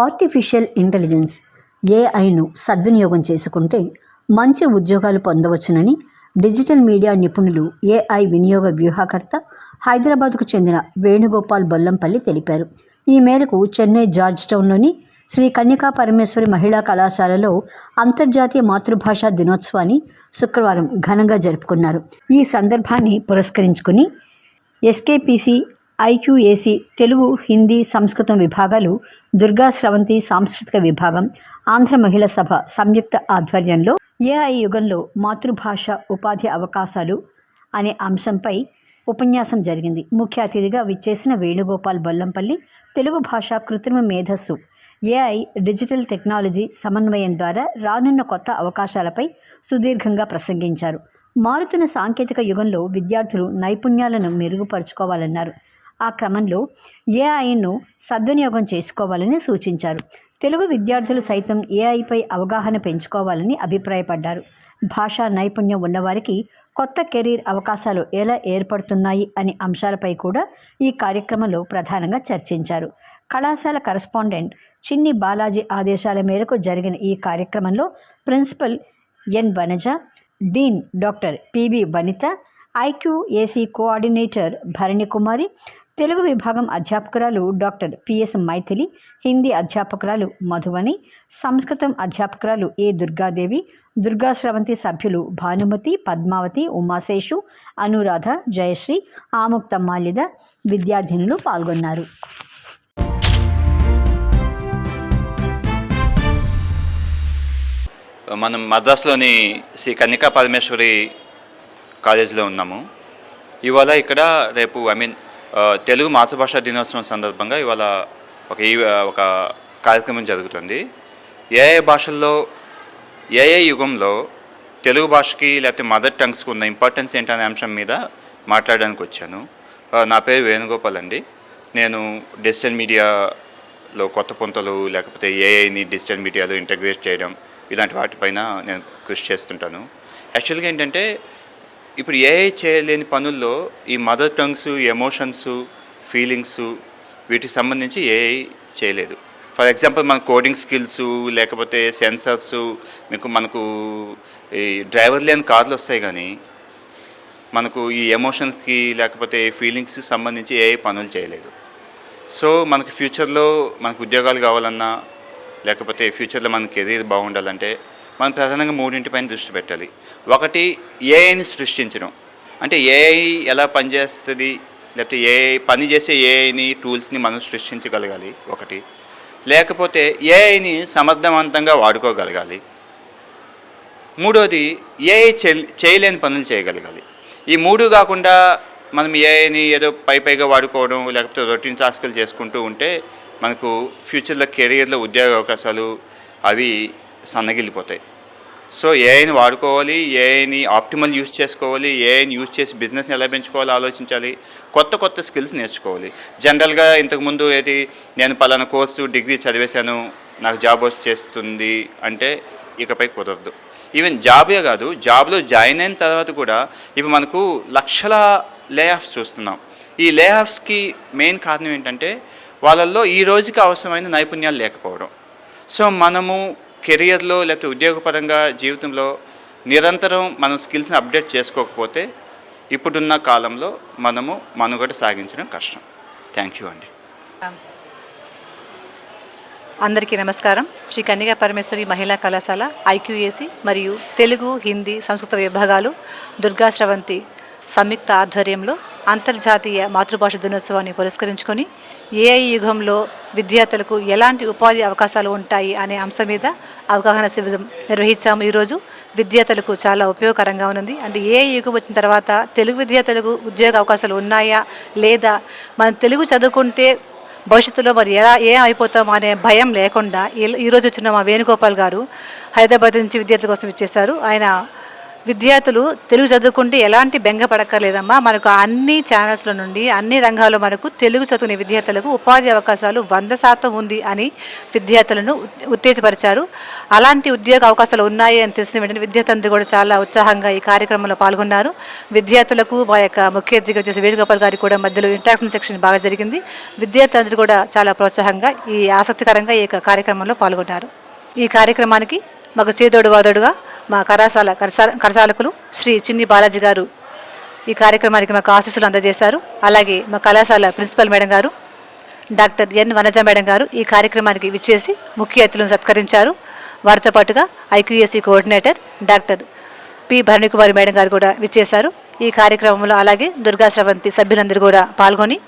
Artificial intelligence ఏఐను సద్వినియోగం చేసుకుంటే మంచి ఉద్యోగాలు పొందవచ్చునని డిజిటల్ మీడియా నిపుణులు, ఏఐ వినియోగ వ్యూహకర్త, హైదరాబాద్కు చెందిన వేణుగోపాల్ బొల్లంపల్లి తెలిపారు. ఈ మేరకు చెన్నై జార్జ్ టౌన్లోని శ్రీ కన్యకా పరమేశ్వరి మహిళా కళాశాలలో అంతర్జాతీయ మాతృభాషా దినోత్సవాన్ని శుక్రవారం ఘనంగా జరుపుకున్నారు. ఈ సందర్భాన్ని పురస్కరించుకుని ఎస్కేపీసీ, ఐక్యూఏసీ తెలుగు, హిందీ, సంస్కృతం విభాగాలు, దుర్గా స్రవంతి సాంస్కృతిక విభాగం, ఆంధ్ర మహిళా సభ సంయుక్త ఆధ్వర్యంలో ఏఐ యుగంలో మాతృభాష ఉపాధి అవకాశాలు అనే అంశంపై ఉపన్యాసం జరిగింది. ముఖ్య అతిథిగా విచ్చేసిన వేణుగోపాల్ బొల్లంపల్లి తెలుగు భాష, కృత్రిమ మేధస్సు, ఏఐ, డిజిటల్ టెక్నాలజీ సమన్వయం ద్వారా రానున్న కొత్త అవకాశాలపై సుదీర్ఘంగా ప్రసంగించారు. మారుతున్న సాంకేతిక యుగంలో విద్యార్థులు నైపుణ్యాలను మెరుగుపరుచుకోవాలన్నారు. ఆ క్రమంలో ఏఐను సద్వినియోగం చేసుకోవాలని సూచించారు. తెలుగు విద్యార్థులు సైతం ఏఐపై అవగాహన పెంచుకోవాలని అభిప్రాయపడ్డారు. భాషా నైపుణ్యం ఉన్నవారికి కొత్త కెరీర్ అవకాశాలు ఎలా ఏర్పడుతున్నాయి అనే అంశాలపై కూడా ఈ కార్యక్రమంలో ప్రధానంగా చర్చించారు. కళాశాల కరస్పాండెంట్ చిన్ని బాలాజీ ఆదేశాల మేరకు జరిగిన ఈ కార్యక్రమంలో principal N Vanaja, dean doctor PB Vanitha, IQAC coordinator Bharani Kumari, Telugu విభాగం అధ్యాపకురాలు డాక్టర్ పిఎస్ మైథిలి, హిందీ అధ్యాపకురాలు మధువని, సంస్కృతం అధ్యాపకురాలు ఏ దుర్గాదేవి, దుర్గా స్రవంతి సభ్యులు భానుమతి, పద్మావతి, ఉమాశేషు, అనురాధ, జయశ్రీ, ఆముక్త మాల్యద విద్యార్థినులు పాల్గొన్నారు. మనం మద్రాసులోని శ్రీ కన్యకా పరమేశ్వరి కాలేజీలో ఉన్నాము. ఇవాళ ఇక్కడ రేపు తెలుగు మాతృభాషా దినోత్సవం సందర్భంగా ఇవాళ ఒక కార్యక్రమం జరుగుతుంది. ఏఐ యుగంలో తెలుగు భాషకి లేకపోతే మదర్ టంగ్స్కి ఉన్న ఇంపార్టెన్స్ ఏంటనే అంశం మీద మాట్లాడడానికి వచ్చాను. నా పేరు వేణుగోపాల్ అండి. నేను డిజిటల్ మీడియాలో కొత్త పుంతలు లేకపోతే ఏఐని డిజిటల్ మీడియాలో ఇంటగ్రేట్ చేయడం ఇలాంటి వాటిపైన నేను కృషి చేస్తుంటాను. యాక్చువల్గా ఏంటంటే ఇప్పుడు ఏఐ చేయలేని పనుల్లో ఈ మదర్ టంగ్స్, ఎమోషన్స్, ఫీలింగ్స్ వీటికి సంబంధించి ఏఐ చేయలేదు. ఫర్ ఎగ్జాంపుల్ మన కోడింగ్ స్కిల్స్ లేకపోతే సెన్సర్స్, మనకు ఈ డ్రైవర్ లేని కార్లు వస్తాయి, కానీ మనకు ఈ ఎమోషన్స్కి లేకపోతే ఫీలింగ్స్కి సంబంధించి ఏఐ పనులు చేయలేదు. సో మనకు ఫ్యూచర్లో మనకు ఉద్యోగాలు కావాలన్నా లేకపోతే ఫ్యూచర్లో మన కెరీర్ బాగుండాలంటే మనం ప్రధానంగా మూడింటిపైన దృష్టి పెట్టాలి. ఒకటి, ఏఐని సృష్టించడం. అంటే ఏఐ ఎలా పనిచేస్తుంది, లేకపోతే ఏఐ పని చేసే ఏఐని, టూల్స్ని మనం సృష్టించగలగాలి ఒకటి. లేకపోతే ఏఐని సమర్థవంతంగా వాడుకోగలగాలి. మూడోది, ఏఐ చేయలేని పనులు చేయగలగాలి. ఈ మూడు కాకుండా మనం ఏఐని ఏదో పైగా వాడుకోవడం లేకపోతే రొటీన్ టాస్కులు చేసుకుంటూ ఉంటే మనకు ఫ్యూచర్లో కెరీర్లో ఉద్యోగ అవకాశాలు అవి సన్నగిల్లిపోతాయి. సో ఏఐని వాడుకోవాలి, ఏఐని ఆప్టిమల్ యూజ్ చేసుకోవాలి, ఏఐని యూజ్ చేసి బిజినెస్ని ఎలా పెంచుకోవాలో ఆలోచించాలి, కొత్త స్కిల్స్ నేర్చుకోవాలి. జనరల్గా ఇంతకుముందు నేను పలానా కోర్సు డిగ్రీ చదివేశాను నాకు జాబ్ వచ్చేస్తుంది అంటే ఇకపై కుదరదు. ఈవెన్ జాబే కాదు, జాబ్లో జాయిన్ అయిన తర్వాత కూడా ఇప్పుడు మనకు లక్షల లే ఆఫ్స్ చూస్తున్నాం. ఈ లే ఆఫ్స్కి మెయిన్ కారణం ఏంటంటే వాళ్ళల్లో ఈ రోజుకి అవసరమైన నైపుణ్యాలు లేకపోవడం. సో మనము కెరియర్లో లేకపోతే ఉద్యోగపరంగా జీవితంలో నిరంతరం మనం స్కిల్స్ని అప్డేట్ చేసుకోకపోతే ఇప్పుడున్న కాలంలో మనము మనుగడ సాగించడం కష్టం. థ్యాంక్ యూ అండి. అందరికీ నమస్కారం. శ్రీ కన్యకా పరమేశ్వరి మహిళా కళాశాల, ఐక్యూఏసీ మరియు తెలుగు, హిందీ, సంస్కృత విభాగాలు, దుర్గా స్రవంతి సంయుక్త ఆధ్వర్యంలో అంతర్జాతీయ మాతృభాష దినోత్సవాన్ని పురస్కరించుకొని ఏఐ యుగంలో విద్యార్థులకు ఎలాంటి ఉపాధి అవకాశాలు ఉంటాయి అనే అంశం మీద అవగాహన శిబిరం నిర్వహించాము. ఈరోజు విద్యార్థులకు చాలా ఉపయోగకరంగా ఉంది. అంటే ఏఐ యుగం వచ్చిన తర్వాత తెలుగు విద్యార్థులకు ఉద్యోగ అవకాశాలు ఉన్నాయా లేదా, మనం తెలుగు చదువుకుంటే భవిష్యత్తులో మరి ఏం అయిపోతాం అనే భయం లేకుండా ఈరోజు వచ్చిన మా వేణుగోపాల్ గారు హైదరాబాద్ నుంచి విద్యార్థుల కోసం ఇచ్చేశారు. ఆయన విద్యార్థులు తెలుగు చదువుకుంటే ఎలాంటి బెంగ పడక్కర్లేదమ్మా. మనకు అన్ని ఛానల్స్ల నుండి అన్ని రంగాల్లో మనకు తెలుగు చదువుకునే విద్యార్థులకు ఉపాధి అవకాశాలు 100% ఉంది అని విద్యార్థులను ఉత్తేజపరిచారు. అలాంటి ఉద్యోగ అవకాశాలు ఉన్నాయి అని తెలిసిన వెంటనే విద్యార్థులందరూ కూడా చాలా ఉత్సాహంగా ఈ కార్యక్రమంలో పాల్గొన్నారు. విద్యార్థులకు మా యొక్క ముఖ్య అతిథిగా వచ్చేసి వేణుగోపాల్ గారికి కూడా మధ్యలో ఇంట్రాక్షన్ సెక్షన్ బాగా జరిగింది. విద్యార్థులందరూ కూడా చాలా ప్రోత్సాహంగా ఈ ఆసక్తికరంగా ఈ యొక్క కార్యక్రమంలో పాల్గొన్నారు. ఈ కార్యక్రమానికి మాకు చేదోడు వాదోడుగా మా కరసాలకులు శ్రీ చిన్ని బాలాజీ గారు ఈ కార్యక్రమానికి మాకు ఆశీస్సులు అందజేశారు. అలాగే మా కళాశాల ప్రిన్సిపల్ మేడం గారు డాక్టర్ ఎన్ వనజ మేడం గారు ఈ కార్యక్రమానికి విచ్చేసి ముఖ్య అతిథులను సత్కరించారు. వారితో పాటుగా ఐక్యూఎస్సీ కోఆర్డినేటర్ డాక్టర్ పి భరణికుమారి మేడం గారు కూడా విచ్చేశారు. ఈ కార్యక్రమంలో అలాగే దుర్గా స్రవంతి సభ్యులందరూ కూడా పాల్గొని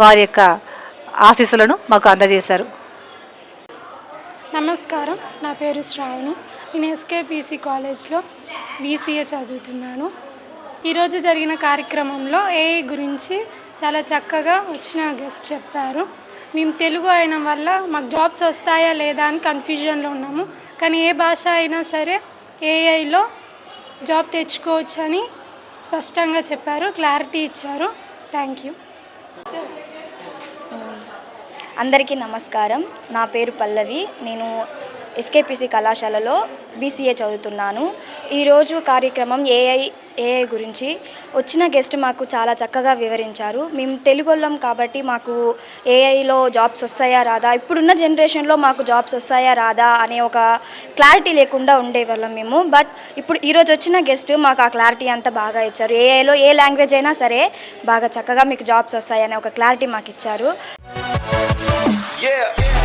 వారి యొక్క ఆశీస్సులను మాకు అందజేశారు. నమస్కారం, నా పేరు శ్రావణి. నేను ఎస్కేపీసీ కాలేజ్లో బీసీఏ చదువుతున్నాను. ఈరోజు జరిగిన కార్యక్రమంలో ఏఐ గురించి చాలా చక్కగా వచ్చిన గెస్ట్ చెప్పారు. మేము తెలుగు అయిన వల్ల మాకు జాబ్స్ వస్తాయా లేదా అని కన్ఫ్యూజన్లో ఉన్నాము. కానీ ఏ భాష అయినా సరే ఏఐలో జాబ్ తెచ్చుకోవచ్చు అని స్పష్టంగా చెప్పారు, క్లారిటీ ఇచ్చారు. Thank you. అందరికీ నమస్కారం. నా పేరు పల్లవి. నేను ఎస్కేపీసీ కళాశాలలో బీసీఏ చదువుతున్నాను. ఈరోజు కార్యక్రమం ఏఐ గురించి వచ్చిన గెస్ట్ మాకు చాలా చక్కగా వివరించారు. మేము తెలుగోళ్ళం కాబట్టి మాకు ఏఐలో జాబ్స్ వస్తాయా రాదా, ఇప్పుడున్న జనరేషన్లో మాకు జాబ్స్ వస్తాయా రాదా అనే ఒక క్లారిటీ లేకుండా ఉండేవాళ్ళం మేము. బట్ ఇప్పుడు ఈరోజు వచ్చిన గెస్ట్ మాకు ఆ క్లారిటీ అంతా బాగా ఇచ్చారు. ఏఐలో ఏ లాంగ్వేజ్ అయినా సరే బాగా చక్కగా మీకు జాబ్స్ వస్తాయనే ఒక క్లారిటీ మాకు ఇచ్చారు. Yeah.